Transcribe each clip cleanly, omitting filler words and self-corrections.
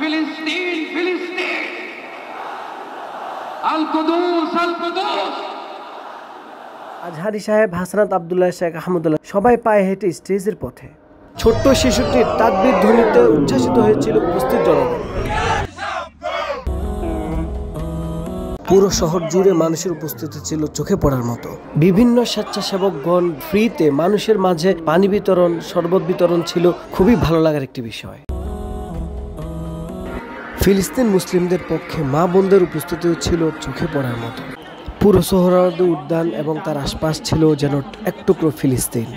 ফিলিস্তিন ফিলিস্তিন, আল কুদুস আল কুদুস। আজহারি সাহেব, হাসনাত আব্দুল্লাহ, শেখ আহমদুল্লাহ সবাই পায়ে হেঁটে স্টেজের পথে। ছোট্ট শিশুটির তাকবীর ধ্বনিতে উচ্ছ্বাসিত হয়েছিল উপস্থিত জনগণ। পুরো শহর জুড়ে মানুষের উপস্থিতি ছিল চোখে পড়ার মতো। বিভিন্ন স্বেচ্ছাসেবকগণ ফ্রিতে মানুষের মাঝে পানি বিতরণ, শরবত বিতরণ ছিল খুবই ভালো লাগার একটি বিষয়। ফিলিস্তিন মুসলিমদের পক্ষে মা বোনদের উপস্থিতিও ছিল চোখে পড়ার মতো। পুরো সোহরাওয়ার্দী উদ্যান এবং তার আশপাশ ছিল যেন এক টুকরো ফিলিস্তিন।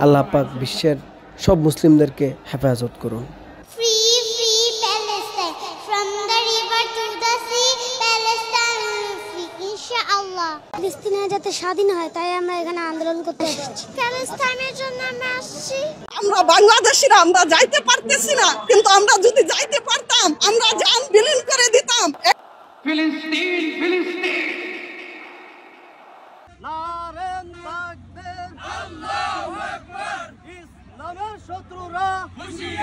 আল্লাহ পাক বিশ্বের সব মুসলিমদেরকে হেফাজত করুন। ফিলিস্তিন যাতে স্বাধীন হয় তাই আমরা এখানে আন্দোলন করতে এসেছি। প্যালেস্টাইনের জন্য আমরা আসছি। আমরা বাংলাদেশিরা আমরা যাইতে পারতেছি না, কিন্তু আমরা যদি যাইতে পারতাম আমরা জান বিলীন করে দিতাম। ফিলিস্তিন ফিলিস্তিন, নারেন তাকবীর, আল্লাহু আকবার, ইসলামের শত্রুরা হুঁশিয়ার।